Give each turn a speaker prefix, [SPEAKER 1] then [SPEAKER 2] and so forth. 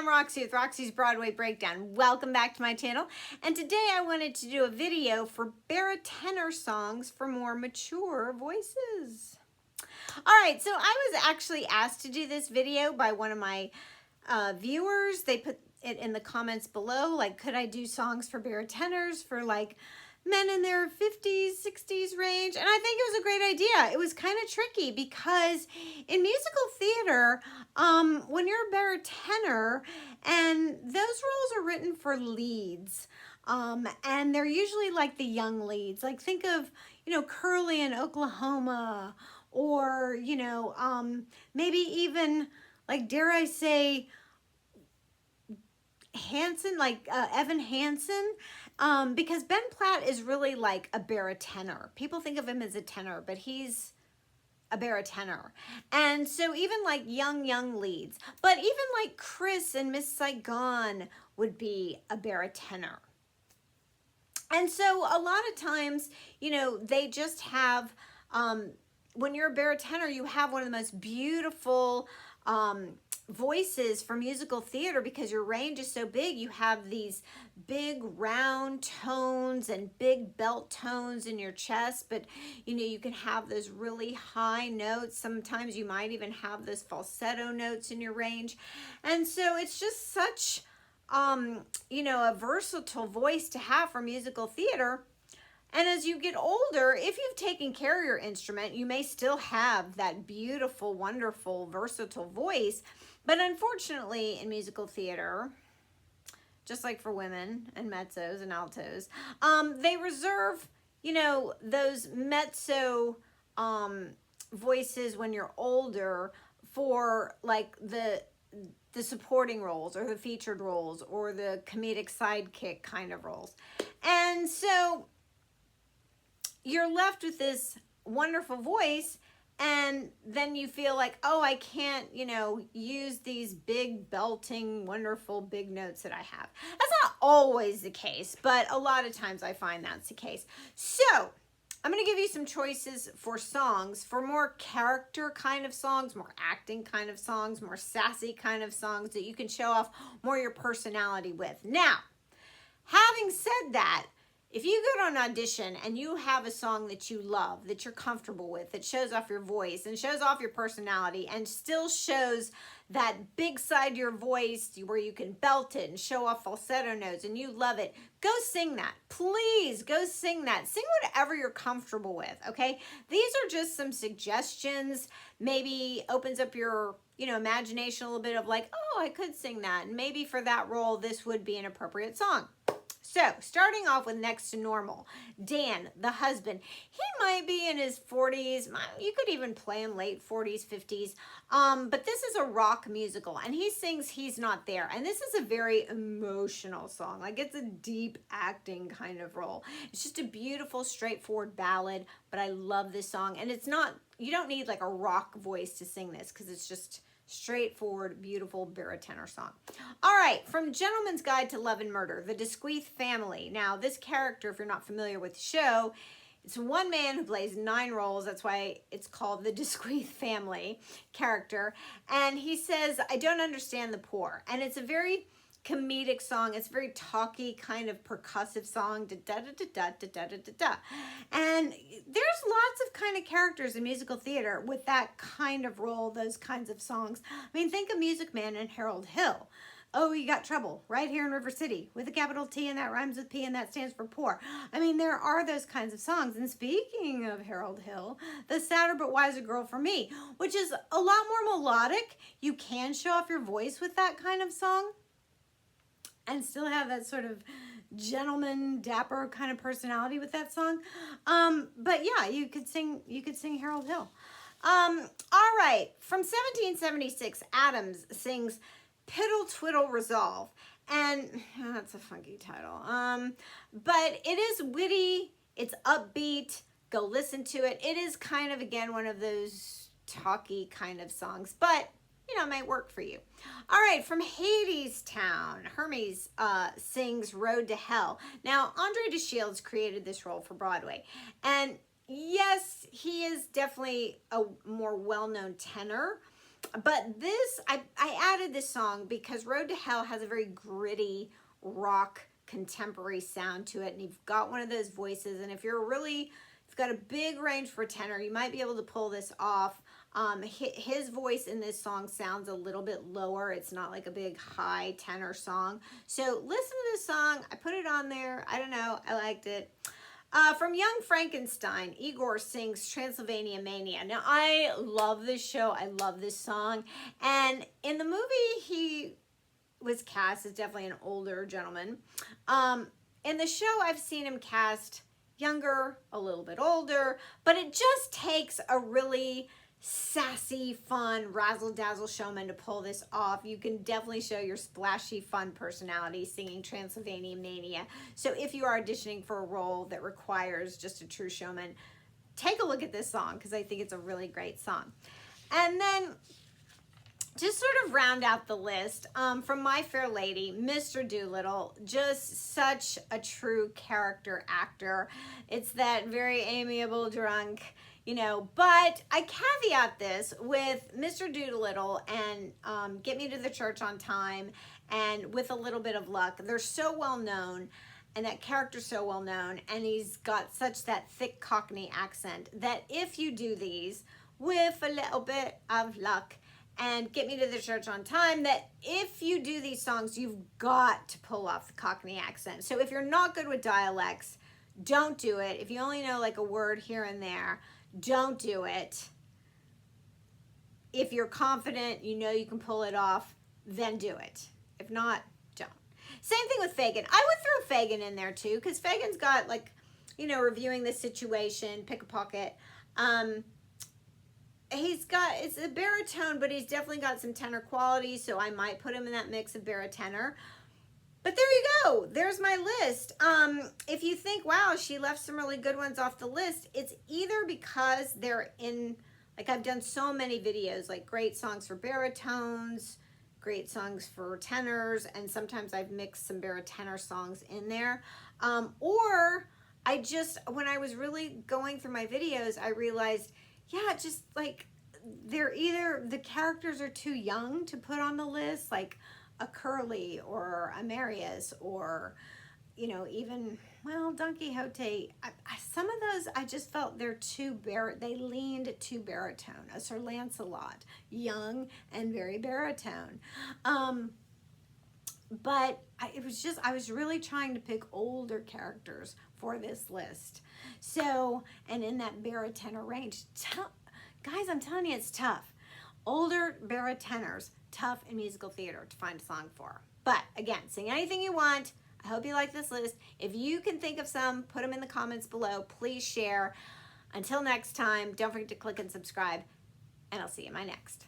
[SPEAKER 1] I'm Roxie with Roxie's Broadway Breakdown. Welcome back to my channel. And today I wanted to do a video for bari-tenor songs for more mature voices. All right, so I was actually asked to do this video by one of my viewers. They put it in the comments below, like, could I do songs for bari-tenors for like men in their 50s, 60s range? And I think it was a great idea. It was kind of tricky because in musical theater, when you're a bari-tenor, and those roles are written for leads, and they're usually like the young leads. Like think of, Curly in Oklahoma, or, maybe even, like, dare I say, Hanson, like Evan Hansen, because Ben Platt is really like a bari-tenor. People think of him as a tenor, but he's a bari-tenor. And so even like young leads, but even like Chris and Miss Saigon would be a bari-tenor. And so a lot of times, they just have, when you're a bari-tenor, you have one of the most beautiful voices for musical theater because your range is so big. You have these big round tones and big belt tones in your chest, but you can have those really high notes. Sometimes you might even have those falsetto notes in your range. And so it's just such a versatile voice to have for musical theater. And as you get older, if you've taken care of your instrument, you may still have that beautiful, wonderful, versatile voice. But unfortunately, in musical theater, just like for women and mezzos and altos, they reserve, those mezzo voices when you're older for like the supporting roles or the featured roles or the comedic sidekick kind of roles. And so you're left with this wonderful voice, and then you feel like, oh, I can't, use these big belting, wonderful big notes that I have. That's not always the case, but a lot of times I find that's the case. So I'm going to give you some choices for songs, for more character kind of songs, more acting kind of songs, more sassy kind of songs that you can show off more your personality with. Now, having said that, if you go to an audition and you have a song that you love, that you're comfortable with, that shows off your voice and shows off your personality and still shows that big side of your voice where you can belt it and show off falsetto notes and you love it, go sing that. Please go sing that. Sing whatever you're comfortable with, okay? These are just some suggestions. Maybe opens up your imagination a little bit of like, oh, I could sing that. And maybe for that role, this would be an appropriate song. So, starting off with Next to Normal, Dan, the husband, he might be in his 40s. You could even play him late 40s, 50s. But this is a rock musical, and he sings He's Not There. And this is a very emotional song. Like, it's a deep acting kind of role. It's just a beautiful, straightforward ballad, but I love this song. And it's not, you don't need like a rock voice to sing this because it's just straightforward, beautiful bari-tenor song. All right, from Gentleman's Guide to Love and Murder, the Disqueath family. Now, this character, if you're not familiar with the show, it's one man who plays 9 roles. That's why it's called the Disqueath family character. And he says, I don't understand the poor. And it's a very comedic song. It's a very talky kind of percussive song. Da, da, da, da, da, da, da, da, da. And there's lots of kind of characters in musical theater with that kind of role, those kinds of songs. I mean, think of Music Man and Harold Hill. Oh, you got trouble right here in River City with a capital T and that rhymes with P and that stands for poor. I mean, there are those kinds of songs. And speaking of Harold Hill, The Sadder But Wiser Girl for Me, which is a lot more melodic. You can show off your voice with that kind of song and still have that sort of gentleman, dapper kind of personality with that song. But yeah, you could sing Harold Hill. All right, from 1776, Adams sings Piddle Twiddle Resolve. And that's a funky title. But it is witty, it's upbeat, go listen to it. It is kind of, again, one of those talky kind of songs, but it might work for you. All right, from Hadestown, Hermes sings Road to Hell. Now, Andre DeShields created this role for Broadway. And yes, he is definitely a more well-known tenor, But this, I added this song because Road to Hell has a very gritty rock contemporary sound to it, and you've got one of those voices, and if you've got a big range for tenor, you might be able to pull this off. His voice in this song sounds a little bit lower. It's not like a big high tenor song. So listen to this song. I put it on there. I don't know. I liked it. From Young Frankenstein, Igor sings Transylvania Mania. Now, I love this show. I love this song. And in the movie, he was cast as definitely an older gentleman. In the show, I've seen him cast younger, a little bit older, but it just takes a really sassy, fun, razzle-dazzle showman to pull this off. You can definitely show your splashy, fun personality singing Transylvania Mania. So if you are auditioning for a role that requires just a true showman, take a look at this song because I think it's a really great song. And then just sort of round out the list, from My Fair Lady, Mr. Doolittle, just such a true character actor. It's that very amiable drunk, you know, but I caveat this with Mr. Doolittle and Get Me to the Church on Time and With a Little Bit of Luck. They're so well known, and that character's so well known, and he's got such that thick Cockney accent that if you do these with a little bit of luck and Get Me to the Church on Time, that if you do these songs, you've got to pull off the Cockney accent. So if you're not good with dialects, don't do it. If you only know like a word here and there, don't do it. If you're confident, you know you can pull it off, then do it. If not, don't. Same thing with Fagin. I would throw Fagin in there too, because Fagin's got like, you know, reviewing the situation, pick a pocket. It's a baritone, but he's definitely got some tenor quality, so I might put him in that mix of baritone. But there you go. There's my list. If you think, wow, she left some really good ones off the list, it's either because they're in, like I've done so many videos, like great songs for baritones, great songs for tenors, and sometimes I've mixed some baritone songs in there. Or I just, when I was really going through my videos, I realized, yeah, just like they're either, the characters are too young to put on the list, like a Curly or a Marius, or, you know, even, well, Don Quixote. Some of those I just felt they're too they leaned too baritone. A Sir Lancelot, young and very baritone. But I was really trying to pick older characters for this list. So, and in that baritone range, guys, I'm telling you, it's tough. Older baritenors, tough in musical theater to find a song for. But again, sing anything you want. I hope you like this list. If you can think of some, put them in the comments below. Please share. Until next time, don't forget to click and subscribe, and I'll see you in my next.